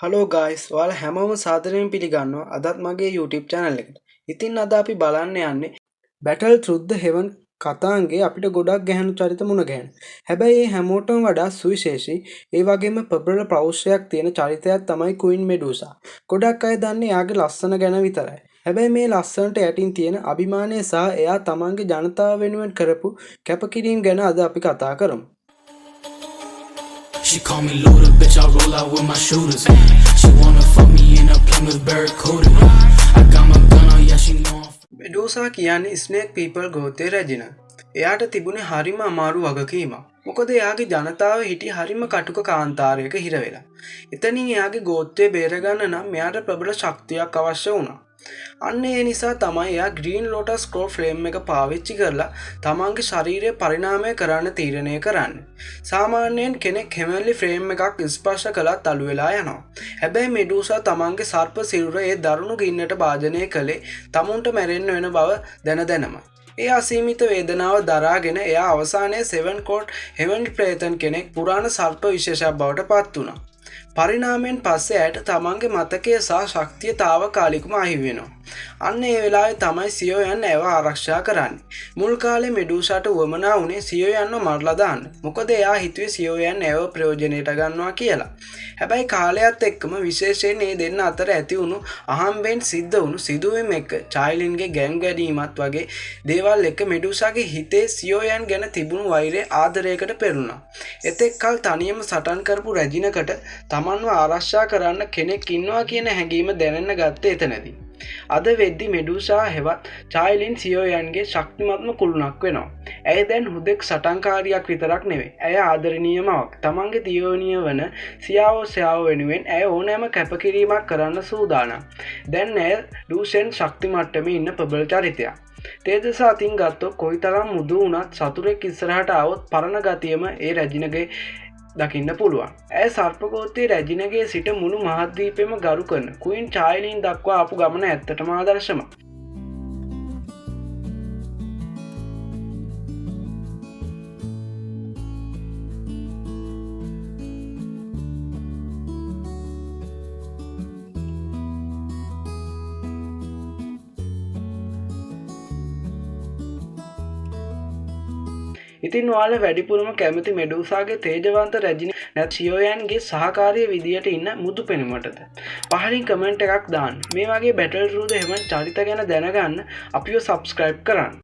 Hello guys ඔයාලා හැමෝම සාදරයෙන් පිළිගන්නවා අදත් මගේ YouTube channel එකට. ඉතින් අද අපි බලන්න යන්නේ Battle Through the Heaven කතාංගේ අපිට ගොඩක් ගැහැණු චරිත මුණ ගැහෙන. හැබැයි මේ හැමෝටම වඩා සුවිශේෂී ඒ වගේම ප්‍රබල ප්‍රෞෂ්‍යයක් තියෙන චරිතයක් තමයි Queen Medusa. ගොඩක් අය දන්නේ එයාගේ ලස්සන ගැන විතරයි. හැබැයි මේ ලස්සනට යටින් තියෙන අභිමානය සහ එයා තමන්ගේ ජනතාව වෙනුවෙන් කරපු කැපකිරීම ගැන අද අපි කතා කරමු. She call me Luda, bitch, I roll out with my shooters. She wanna fuck me in a Plymouth Barracuda. I got my gun on, yeah, she know I'm මෙඩූසා කියන්නේ ස්නේක් පීපල් ගෝත්‍රයේ රැජින. එයාට තිබුණේ හරිම අමාරු වගකීමක්. මොකද එයාගේ ජනතාව හිටිය හරිම කටුක කාන්තාරයක හිර වෙලා. එතනින් එයාගේ ගෝත්‍රය බේරගන්න නම් එයාට ප්‍රබල ශක්තියක් අවශ්‍ය වුණා. අන්න ඒ නිසා තමයි එයා ග්‍රීන් ලෝටස් ක්‍රෝ ෆ්ලේම් එක පාවිච්චි කරලා තමන්ගේ ශරීරය පරිණාමය කරන්න තීරණය කරන්නේ. සාමාන්‍යයෙන් කෙනෙක් හෙමන්ලි ෆ්‍රේම් එකක් ස්පර්ශ කළත් අළු වෙලා යනවා. හැබැයි මෙඩූසා තමන්ගේ සර්ප සිරුර ඒ දරුණු ගින්නට භාජනය කළේ තමුන්ට මැරෙන්න වෙන බව දැනම. ඒ අසීමිත වේදනාව දරාගෙන එයා අවසානයේ 7 කෝට් හෙවන්ලි ප්‍රේතන් කෙනෙක් පුරාණ සර්ප විශේෂයක් බවට පත් වුණා. පරිණාමයෙන් පස්සේ ඇයට තමන්ගේ මතකය සහ ශක්තිය තාවකාලිකවම අහිමි වෙනවා. අන්න ඒ වෙලාවේ තමයි සියෝයන් ඇව ආරක්ෂා කරන්නේ. මුල් කාලේ මෙඩූසාට උවමනා වුණේ සියෝයන්ව මරලා දාන්න. මොකද එයා හිතුවේ සියෝයන් ඇව ප්‍රයෝජනෙට ගන්නවා කියලා. හැබැයි කාලයත් එක්කම විශේෂයෙන් මේ දෙන්න අතර ඇති වුණු අහම්බෙන් සිද්ධ වුණු සිදුවීම් එක්ක චායිලින්ගේ ගැන් ගැනීමත් වගේ දේවල් එක්ක මෙඩූසාගේ හිතේ සියෝයන් ගැන තිබුණු වෛරය ආදරයකට පෙරුණා. එතෙක් කල තනියම සටන් කරපු රැජිනකට තමන්ව ආරක්ෂා කරන්න කෙනෙක් ඉන්නවා කියන හැඟීම දැනෙන්න ගත්තේ එතනදී. අද වෙද්දි මෙඩූසා හෙවත් චායිලින් සියෝයන්ගේ ශක්තිමත්ම කුළුණක් වෙනවා. ඇය දැන් හුදෙක් සටන්කාරියක් විතරක් නෙවෙයි. ඇය ආදරණීය මවක්. තමන්ගේ දියෝනිය වන සියාවෝ සයාව වෙනුවෙන් ඇය ඕනෑම කැපකිරීමක් කරන්න සූදානම්. දැන් ඇය ලූෂෙන් ශක්ති මට්ටමේ ඉන්න ප්‍රබල චරිතයක්. තේජස අතින් ගත්තොත් කොයිතරම් මුදු වුණත් සතුරෙක් ඉස්සරහට આવොත් පරණ ගතියම ඒ රැජිනගේ දකින්න පුළුවන්. ඇය සර්පගෝත්‍රයේ රැජිනගේ සිට මුළු මහද්වීපෙම ගරු කරන ක්වීන් චායිලින් දක්වා ආපු ගමන ඇත්තටම ආදර්ශමයි. ඉතින් ඔයාලා වැඩිපුරම කැමති මෙඩූසාගේ තේජවන්ත රැජින නැත් සියෝයන්ගේ සහකාරිය විදියට ඉන්න මුදු පෙනුමටද? පහලින් කමෙන්ට් එකක් දාන්න. මේ වගේ Battle Through the Heaven චරිත ගැන දැනගන්න අපිව subscribe කරන්න.